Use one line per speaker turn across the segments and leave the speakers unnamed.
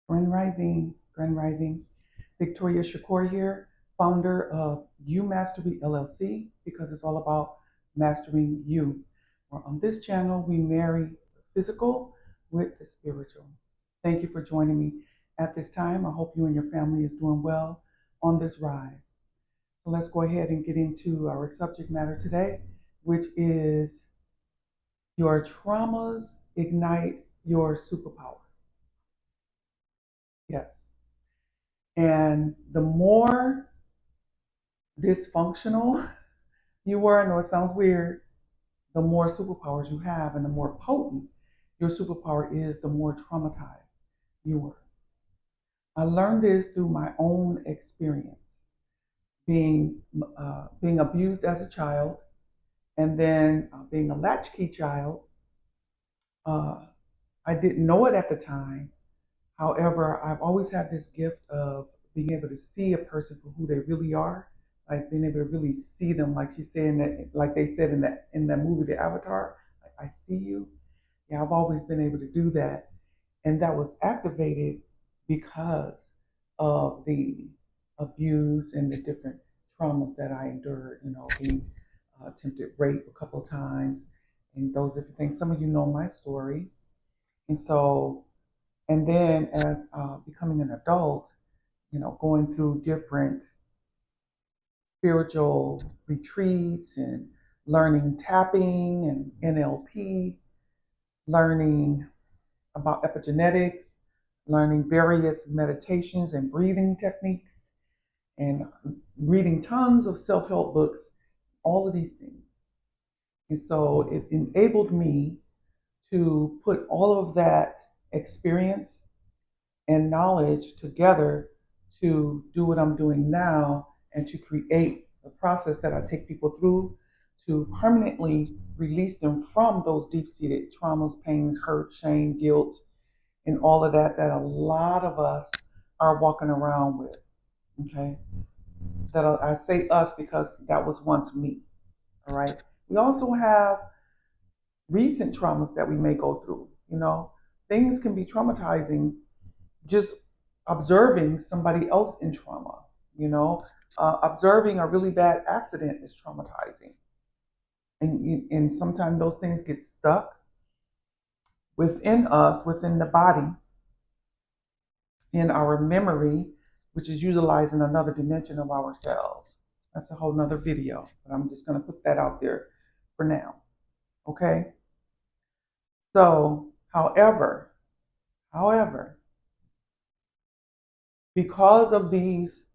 Grand Rising, Grand Rising. Victoria Shakoor here, founder of UMasteryLLC, because it's all about mastering you. Well, on this channel, we marry the physical with the spiritual. Thank you for joining me at this time. I hope you and your family is doing well on this rise. So let's go ahead and get into our subject matter today, which is your traumas ignite your superpower. Yes. And the more dysfunctional you were, I know it sounds weird, the more superpowers you have, and the more potent your superpower is, the more traumatized you were. I learned this through my own experience, being abused as a child, and then being a latchkey child. Uh, I didn't know it at the time. However, I've always had this gift of being able to see a person for who they really are, like being able to really see them, like she said in that, like they said in that movie, The Avatar. Like, I see you. Yeah, I've always been able to do that, and that was activated because of the abuse and the different traumas that I endured. You know, being attempted rape a couple of times, and those different things. Some of you know my story, and so and then as becoming an adult, you know, going through different spiritual retreats and learning tapping and NLP, learning about epigenetics, learning various meditations and breathing techniques, and reading tons of self-help books, all of these things. And so it enabled me to put all of that experience and knowledge together to do what I'm doing now and to create a process that I take people through to permanently release them from those deep-seated traumas, pains, hurt, shame, guilt, and all of that that a lot of us are walking around with. Okay, that I say us because that was once me. All right. We also have recent traumas that we may go through. You know, things can be traumatizing just observing somebody else in trauma, observing a really bad accident is traumatizing. And sometimes those things get stuck within us, within the body, in our memory, which is utilizing another dimension of ourselves. That's a whole nother video, but I'm just going to put that out there for now. Okay? So, however, because of these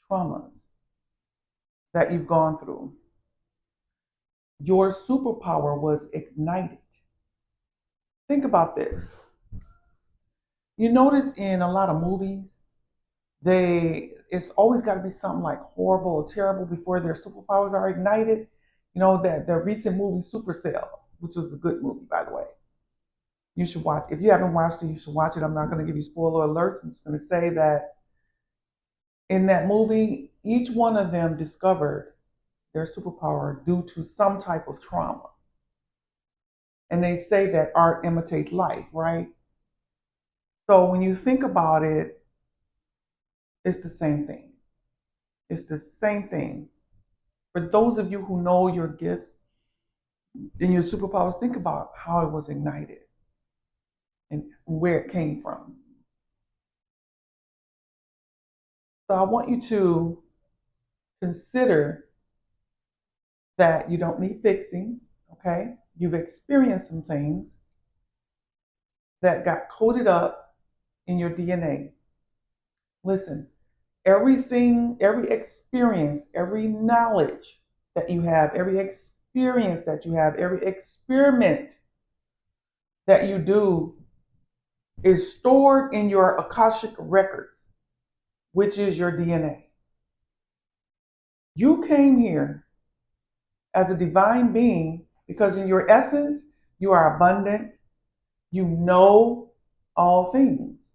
traumas that you've gone through, your superpower was ignited. Think about this. You notice in a lot of movies, it's always got to be something like horrible or terrible before their superpowers are ignited. You know, that the recent movie Supercell, which was a good movie, by the way. You should watch. If you haven't watched it, you should watch it. I'm not going to give you spoiler alerts. I'm just going to say that in that movie, each one of them discovered their superpower due to some type of trauma. And they say that art imitates life, right? So when you think about it, it's the same thing. It's the same thing. For those of you who know your gifts and your superpowers, think about how it was ignited and where it came from. So I want you to consider that you don't need fixing, okay? You've experienced some things that got coded up in your DNA. Listen, everything, every experience, every knowledge that you have, every experience that you have, every experiment that you do is stored in your Akashic records, which is your DNA. You came here as a divine being because in your essence, you are abundant. You know all things.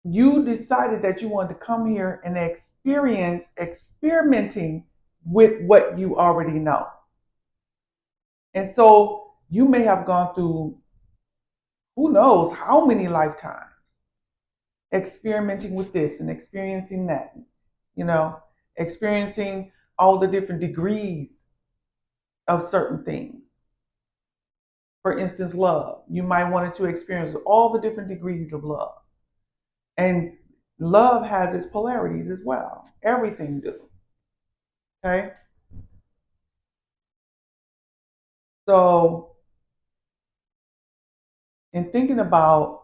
You decided that you wanted to come here and experience experimenting with what you already know. And so you may have gone through who knows how many lifetimes experimenting with this and experiencing that, you know, experiencing all the different degrees of certain things. For instance, love. You might want to experience all the different degrees of love. And love has its polarities as well. Everything do. Okay? So in thinking about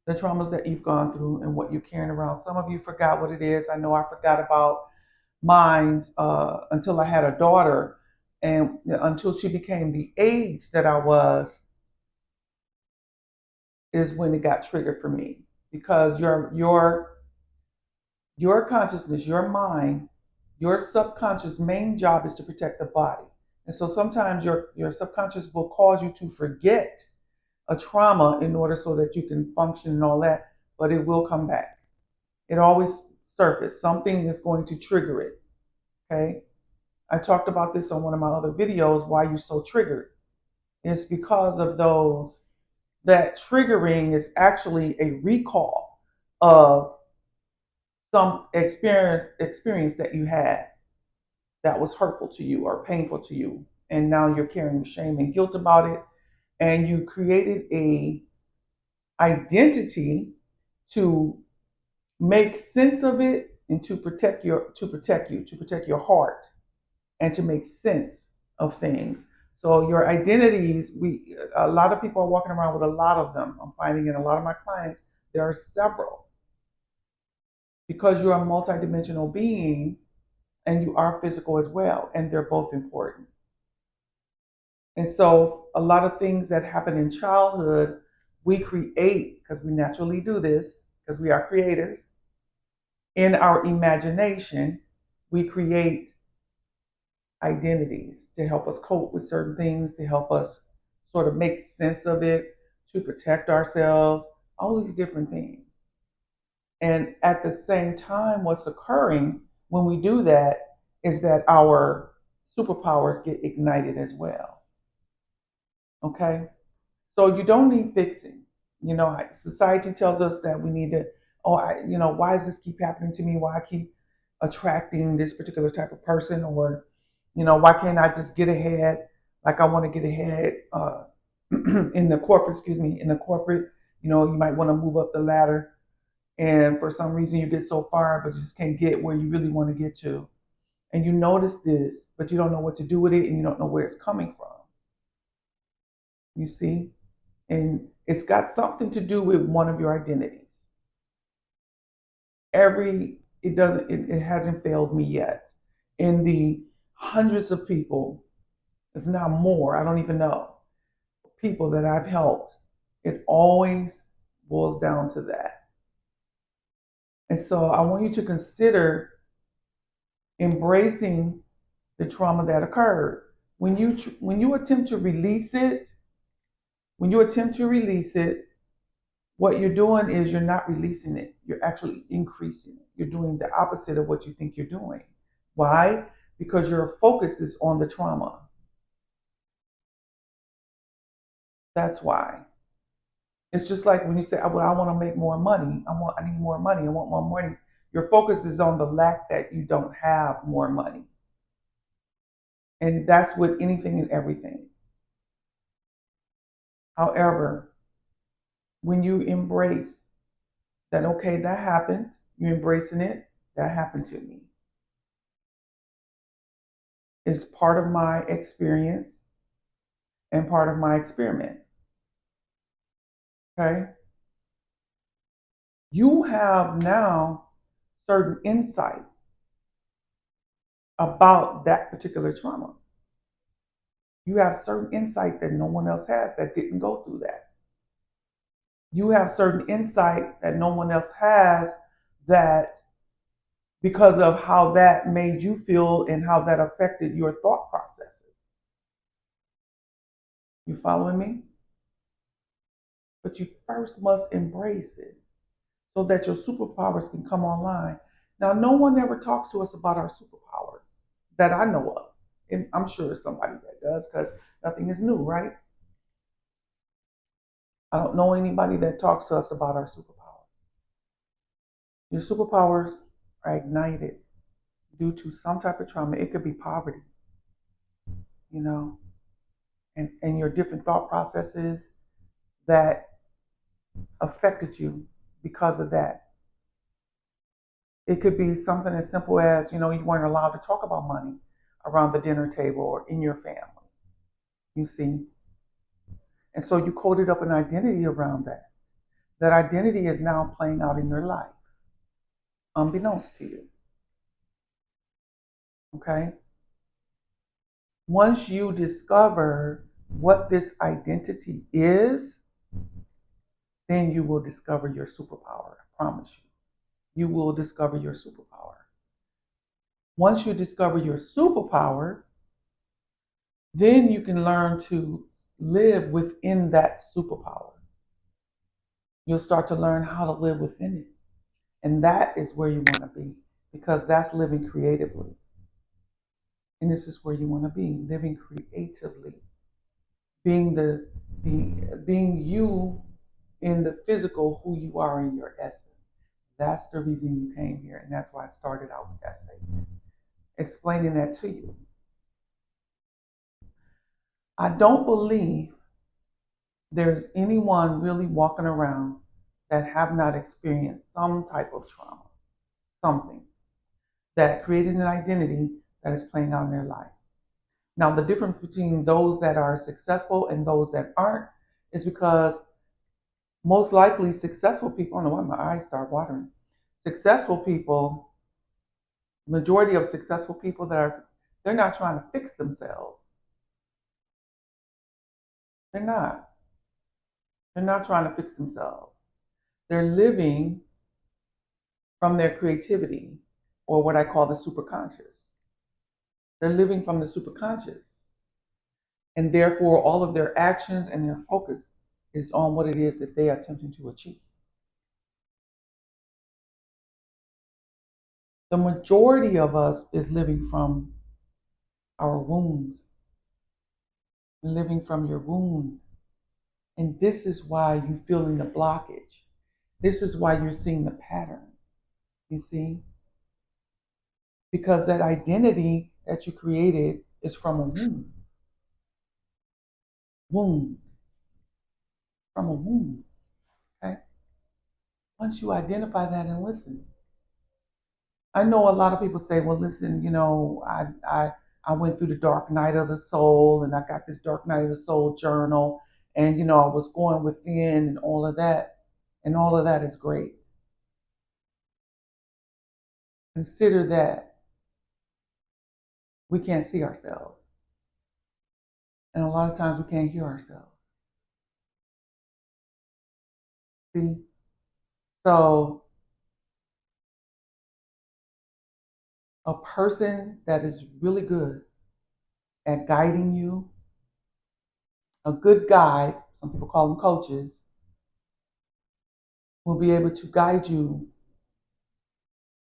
the traumas that you've gone through and what you're carrying around, some of you forgot what it is. I know I forgot about mine until I had a daughter, and until she became the age that I was, is when it got triggered for me. Because your consciousness, your mind, your subconscious main job is to protect the body. And so sometimes your subconscious will cause you to forget a trauma in order so that you can function and all that, but it will come back. It always surfaces. Something is going to trigger it. Okay. I talked about this on one of my other videos, why you're so triggered. It's because of those, that triggering is actually a recall of some experience that you had that was hurtful to you or painful to you. And now you're carrying shame and guilt about it. And you created a identity to make sense of it and to protect your heart and to make sense of things. So your identities, a lot of people are walking around with a lot of them. I'm finding in a lot of my clients, there are several, because you're a multidimensional being and you are physical as well, and they're both important. And so a lot of things that happen in childhood, we create, because we naturally do this, because we are creators. In our imagination, we create identities to help us cope with certain things, to help us sort of make sense of it, to protect ourselves, all these different things. And at the same time, what's occurring when we do that is that our superpowers get ignited as well. Okay? So you don't need fixing. You know, society tells us that we need to, why does this keep happening to me? Why I keep attracting this particular type of person? Or, why can't I just get ahead? Like I want to get ahead in the corporate, you might want to move up the ladder. And for some reason you get so far, but you just can't get where you really want to get to. And you notice this, but you don't know what to do with it and you don't know where it's coming from. You see? And it's got something to do with one of your identities. It hasn't failed me yet. In the hundreds of people, if not more, I don't even know, people that I've helped, it always boils down to that. And so I want you to consider embracing the trauma that occurred. When you attempt to release it, what you're doing is you're not releasing it. You're actually increasing it. You're doing the opposite of what you think you're doing. Why? Because your focus is on the trauma. That's why. It's just like when you say, "Well, I want to make more money. I need more money. I want more money." Your focus is on the lack that you don't have more money. And that's with anything and everything. However, when you embrace that, okay, that happened, you're embracing it, that happened to me. It's part of my experience and part of my experiment. Okay? You have now certain insight about that particular trauma. You have certain insight that no one else has that didn't go through that. You have certain insight that no one else has, that because of how that made you feel and how that affected your thought processes. You following me? But you first must embrace it so that your superpowers can come online. Now, no one ever talks to us about our superpowers that I know of. And I'm sure there's somebody that does, because nothing is new, right? I don't know anybody that talks to us about our superpowers. Your superpowers are ignited due to some type of trauma. It could be poverty, you know, and your different thought processes that affected you because of that. It could be something as simple as, you weren't allowed to talk about money around the dinner table or in your family, you see. And so you coded up an identity around that. That identity is now playing out in your life, unbeknownst to you. Okay? Once you discover what this identity is, then you will discover your superpower. I promise you. You will discover your superpower. Once you discover your superpower, then you can learn to live within that superpower. You'll start to learn how to live within it. And that is where you want to be, because that's living creatively. And this is where you want to be, living creatively. Being you in the physical, who you are in your essence. That's the reason you came here. And that's why I started out with that statement, explaining that to you. I don't believe there's anyone really walking around that have not experienced some type of trauma, something that created an identity that is playing out in their life. Now, the difference between those that are successful and those that aren't is because most likely successful people, I don't know why my eyes start watering. Successful people, majority of successful people they're not trying to fix themselves. They're not. They're not trying to fix themselves. They're living from their creativity, or what I call the superconscious. They're living from the superconscious. And therefore, all of their actions and their focus is on what it is that they are attempting to achieve. The majority of us is living from our wounds, living from your wound. And this is why you're feeling the blockage. This is why you're seeing the pattern, you see? Because that identity that you created is from a wound. Wound. From a wound. Okay? Once you identify that and listen. I know a lot of people say, well, listen, I went through the dark night of the soul, and I got this dark night of the soul journal, and I was going within and all of that. And all of that is great. Consider that we can't see ourselves. And a lot of times we can't hear ourselves. See? So a person that is really good at guiding you, a good guide, some people call them coaches, will be able to guide you.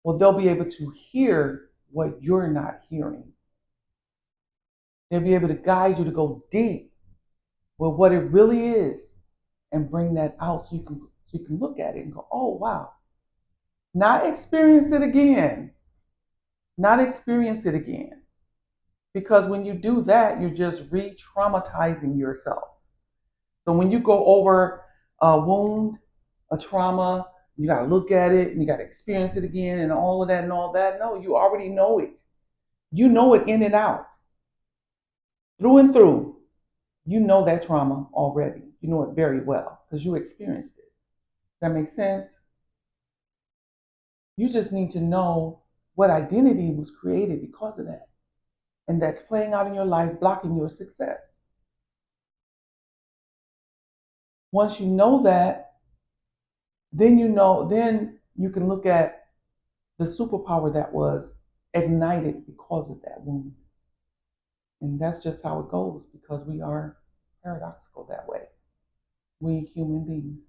Well, they'll be able to hear what you're not hearing. They'll be able to guide you to go deep with what it really is and bring that out so you can look at it and go, oh wow. Not experience it again. Not experience it again. Because when you do that, you're just re-traumatizing yourself. So when you go over a wound, a trauma, you got to look at it and you got to experience it again and all of that and all that. No, you already know it. You know it in and out, through and through. You know that trauma already. You know it very well because you experienced it. Does that make sense? You just need to know what identity was created because of that. And that's playing out in your life, blocking your success. Once you know that, then you can look at the superpower that was ignited because of that wound. And that's just how it goes, because we are paradoxical that way. We human beings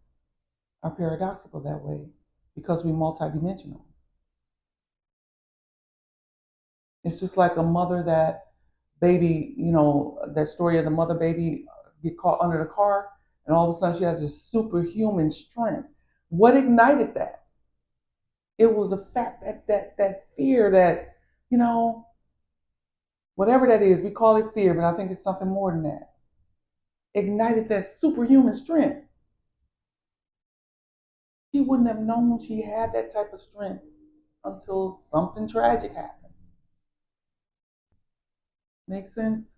are paradoxical that way because we're multidimensional. It's just like a mother that baby, that story of the mother baby get caught under the car. And all of a sudden she has this superhuman strength. What ignited that? It was the fact that fear that, you know, whatever that is, we call it fear, but I think it's something more than that. Ignited that superhuman strength. She wouldn't have known she had that type of strength until something tragic happened. Makes sense?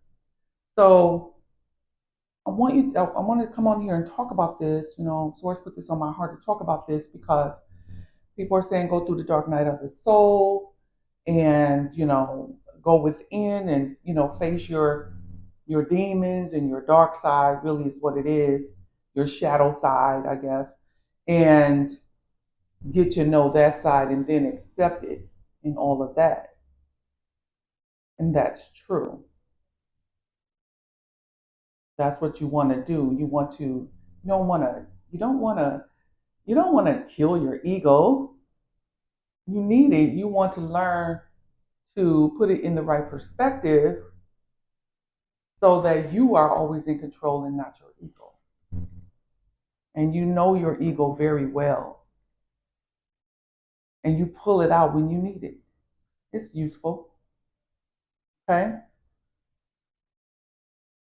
So I want to come on here and talk about this. Source put this on my heart to talk about this because people are saying go through the dark night of the soul and, go within and, face your demons and your dark side really is what it is, your shadow side, I guess, and get to know that side and then accept it and all of that. And that's true. That's what you want to do. You don't want to kill your ego. You need it. You want to learn to put it in the right perspective so that you are always in control and not your ego. And you know your ego very well. And you pull it out when you need it. It's useful. Okay?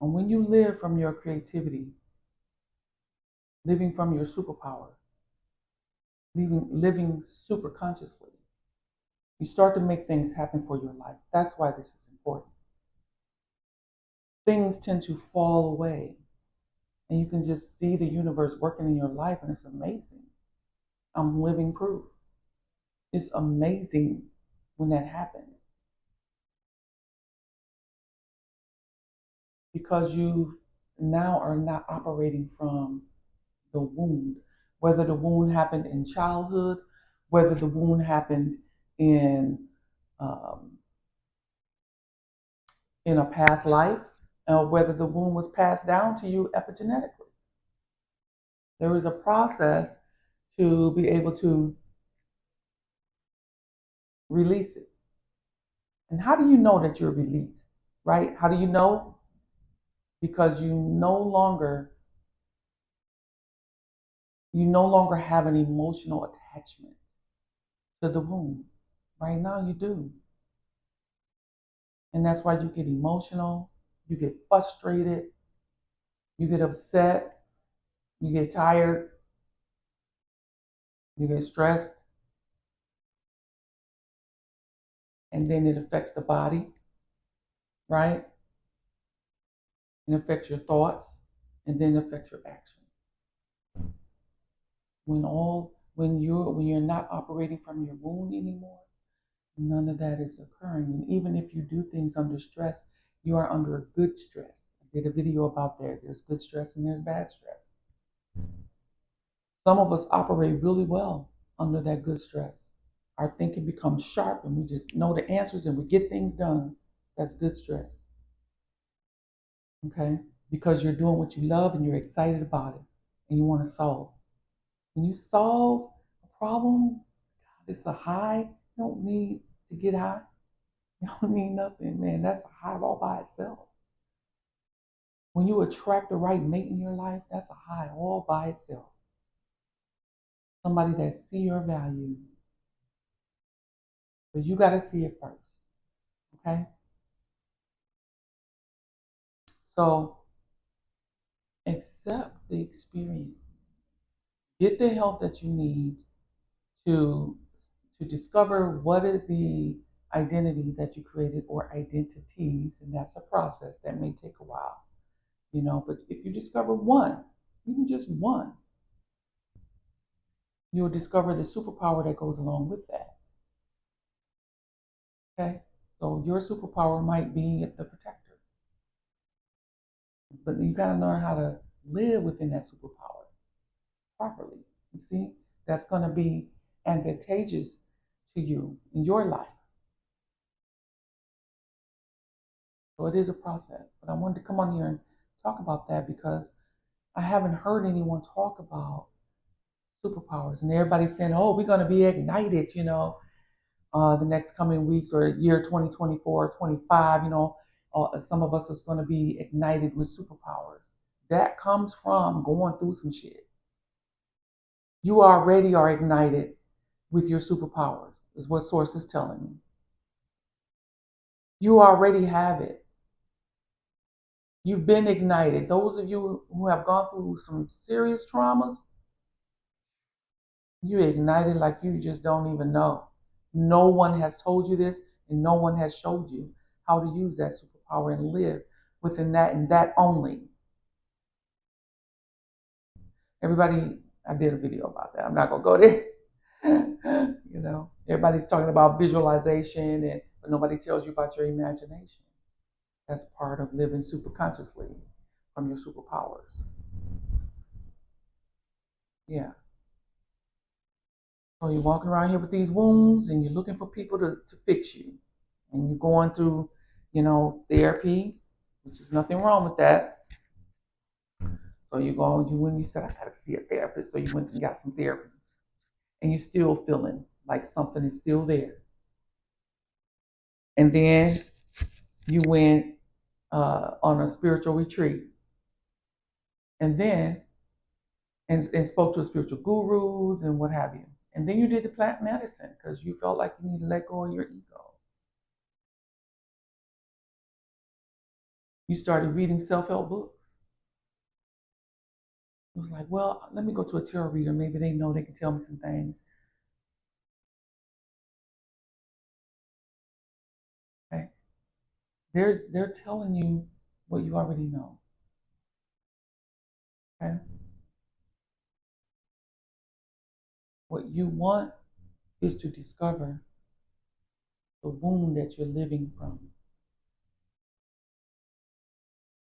And when you live from your creativity, living from your superpower, living super consciously, you start to make things happen for your life. That's why this is important. Things tend to fall away, and you can just see the universe working in your life, and it's amazing. I'm living proof. It's amazing when that happens because you now are not operating from the wound, whether the wound happened in childhood, whether the wound happened in um, in a past life, whether the wound was passed down to you epigenetically. There is a process to be able to release it. And how do you know that you're released, right? How do you know? Because you no longer have an emotional attachment to the wound. Right now you do. And that's why you get emotional, you get frustrated, you get upset, you get tired, you get stressed, and then it affects the body, right? It affects your thoughts, and then it affects your actions. When you're not operating from your wound anymore, none of that is occurring. And even if you do things under stress, you are under a good stress. I did a video about that. There's good stress and there's bad stress. Some of us operate really well under that good stress. Our thinking becomes sharp and we just know the answers and we get things done. That's good stress. Okay? Because you're doing what you love and you're excited about it and you want to solve. When you solve a problem, it's a high. You don't need to get high. You don't need nothing, man. That's a high all by itself. When you attract the right mate in your life, that's a high all by itself. Somebody that see your value. But you got to see it first. Okay? So accept the experience. Get the help that you need to discover what is the identity that you created or identities, and that's a process that may take a while. But if you discover one, even just one, you'll discover the superpower that goes along with that. Okay? So your superpower might be the protector. But you gotta learn how to live within that superpower properly. You see? That's gonna be advantageous to you in your life. So it is a process. But I wanted to come on here and talk about that because I haven't heard anyone talk about superpowers. And everybody's saying, oh, we're gonna be ignited, the next coming weeks or year 2024, 25, some of us is going to be ignited with superpowers. That comes from going through some shit. You already are ignited with your superpowers, is what Source is telling me. You already have it. You've been ignited. Those of you who have gone through some serious traumas, you ignited like you just don't even know. No one has told you this, and no one has showed you how to use that superpower and live within that and that only. Everybody, I did a video about that. I'm not gonna go there. Everybody's talking about visualization, but nobody tells you about your imagination. That's part of living super consciously from your superpowers. Yeah. So you're walking around here with these wounds and you're looking for people to fix you. And you're going through, therapy, which is nothing wrong with that. So when you said, I gotta see a therapist, so you went and got some therapy. And you're still feeling like something is still there. And then you went on a spiritual retreat. And then and spoke to spiritual gurus and what have you. And then you did the plant medicine because you felt like you need to let go of your ego. You started reading self-help books. It was like, well, let me go to a tarot reader. Maybe they know they can tell me some things. Okay. They're telling you what you already know. Okay. What you want is to discover the wound that you're living from.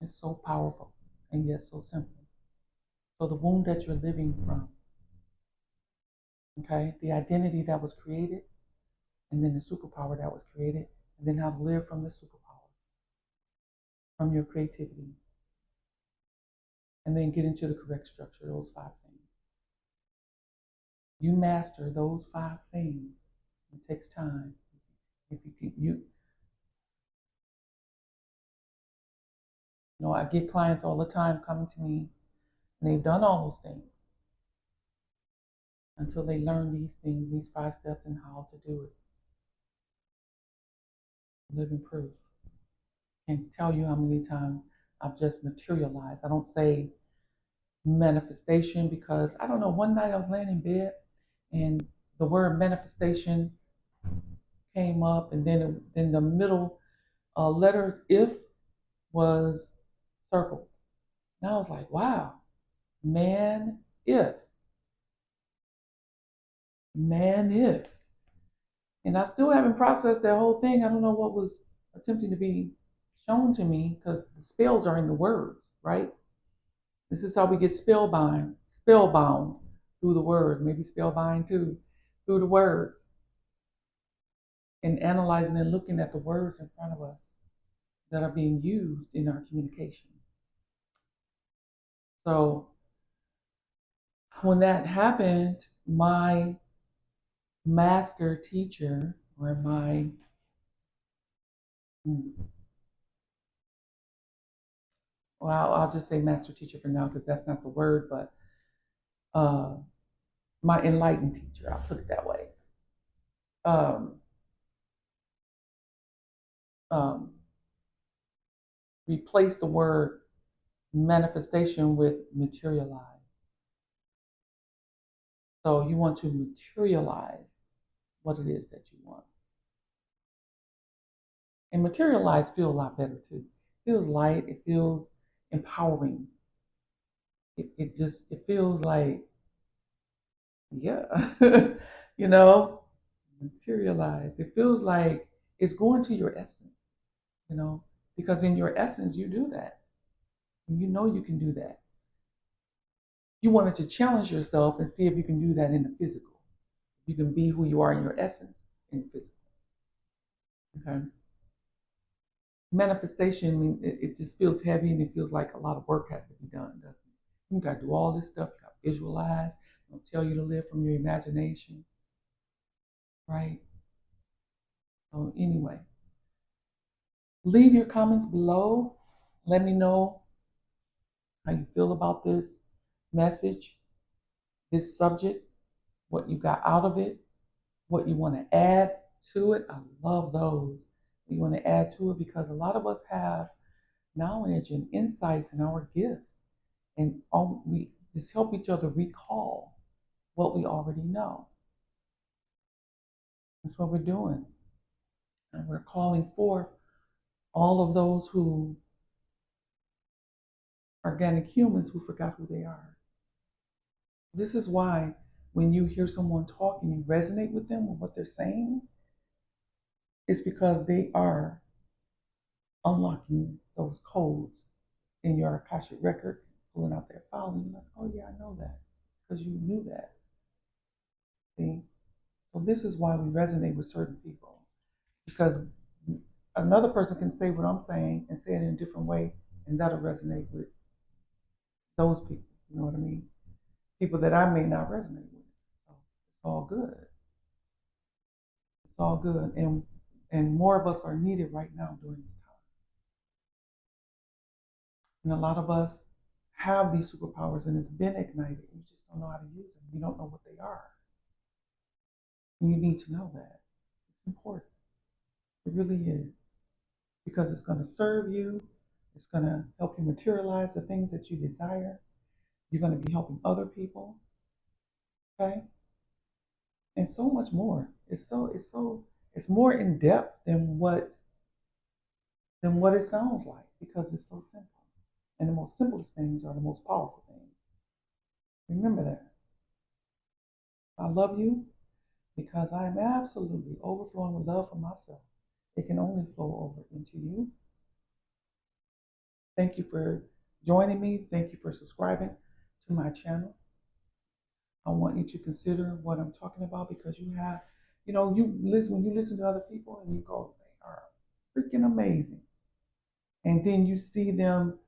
It's so powerful and yet so simple. So the wound that you're living from, okay, the identity that was created, and then the superpower that was created, and then how to live from the superpower, from your creativity, and then get into the correct structure, those 5 things. You master those 5 things. It takes time. If I get clients all the time coming to me, and they've done all those things until they learn these things, these 5 steps, and how to do it. Living proof. Can't tell you how many times I've just materialized. I don't say manifestation because I don't know. One night I was laying in bed and the word manifestation came up, and then the middle letters if was circled. And I was like, wow, man if. And I still haven't processed that whole thing. I don't know what was attempting to be shown to me because the spells are in the words, right? This is how we get spellbound through the words, maybe spellbind too, through the words, and analyzing and looking at the words in front of us that are being used in our communication. So when that happened, my master teacher, or I'll just say master teacher for now because that's not the word, but my enlightened teacher, I'll put it that way, replace the word manifestation with materialize. So you want to materialize what it is that you want. And materialize feels a lot better too. It feels light, it feels empowering. It feels like, yeah, materialize. It feels like it's going to your essence, because in your essence you do that. And you can do that. You wanted to challenge yourself and see if you can do that in the physical. You can be who you are in your essence in the physical. Okay. Manifestation, it just feels heavy and it feels like a lot of work has to be done, doesn't it? You got to do all this stuff. You got to visualize. They'll tell you to live from your imagination, right? So anyway, leave your comments below. Let me know how you feel about this message, this subject, what you got out of it, what you want to add to it. I love those. You want to add to it because a lot of us have knowledge and insights and our gifts. And we just help each other recall what we already know. That's what we're doing. And we're calling forth all of those who organic humans who forgot who they are. This is why when you hear someone talk and you resonate with them with what they're saying, it's because they are unlocking those codes in your Akashic record, pulling out that file, and you're like, oh yeah, I know that, because you knew that. See? So this is why we resonate with certain people, because another person can say what I'm saying and say it in a different way, and that'll resonate with those people. You know what I mean? People that I may not resonate with. So it's all good. It's all good, and more of us are needed right now during this time. And a lot of us have these superpowers, and it's been ignited. You just don't know how to use them. You don't know what they are. And you need to know that. It's important. It really is. Because it's going to serve you. It's going to help you materialize the things that you desire. You're going to be helping other people. Okay? And so much more. It's more in depth than what it sounds like, because it's so simple. And the most simplest things are the most powerful things. Remember that. I love you because I am absolutely overflowing with love for myself. It can only flow over into you. Thank you for joining me. Thank you for subscribing to my channel. I want you to consider what I'm talking about, because you have, when you listen to other people and you go, they are freaking amazing. And then you see them,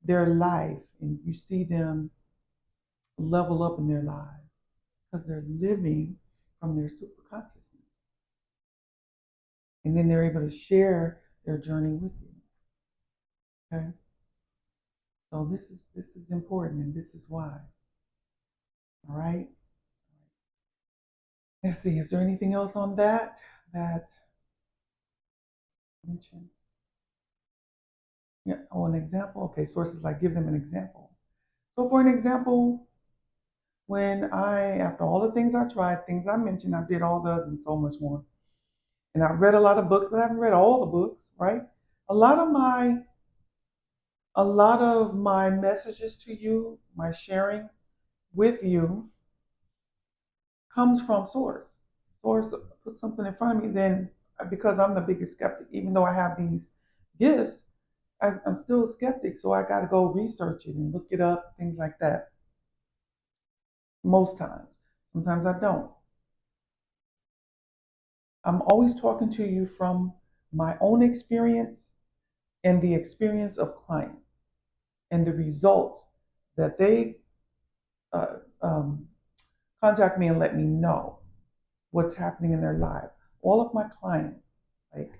their life, and you see them level up in their lives because they're living from their super consciousness. And then they're able to share their journey with you. Okay? So this is important, and this is why. All right? Let's see, is there anything else on that I mentioned? Yeah, oh, an example? Okay, sources, like give them an example. So for an example, after all the things I tried, things I mentioned, I did all those and so much more. And I've read a lot of books, but I haven't read all the books, right? A lot of my messages to you, my sharing with you, comes from source. Source puts something in front of me, then because I'm the biggest skeptic, even though I have these gifts, I'm still a skeptic, so I got to go research it and look it up, things like that. Most times. Sometimes I don't. I'm always talking to you from my own experience and the experience of clients and the results that they uh, um, contact me and let me know what's happening in their life. All of my clients, like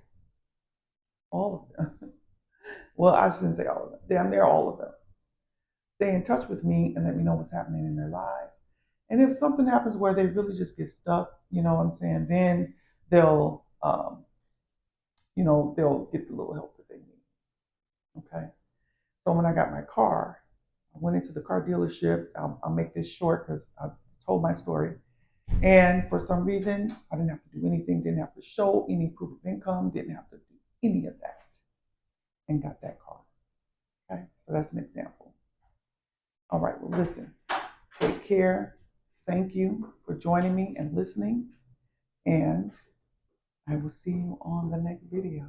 all of them, well, I shouldn't say all of them, damn near all of them, stay in touch with me and let me know what's happening in their lives. And if something happens where they really just get stuck, you know what I'm saying, then they'll, they'll get the little help that they need. Okay. So when I got my car, I went into the car dealership. I'll make this short because I've told my story. And for some reason, I didn't have to do anything, didn't have to show any proof of income, didn't have to do any of that, and got that car. Okay. So that's an example. All right. Well, listen, take care. Thank you for joining me and listening. And I will see you on the next video.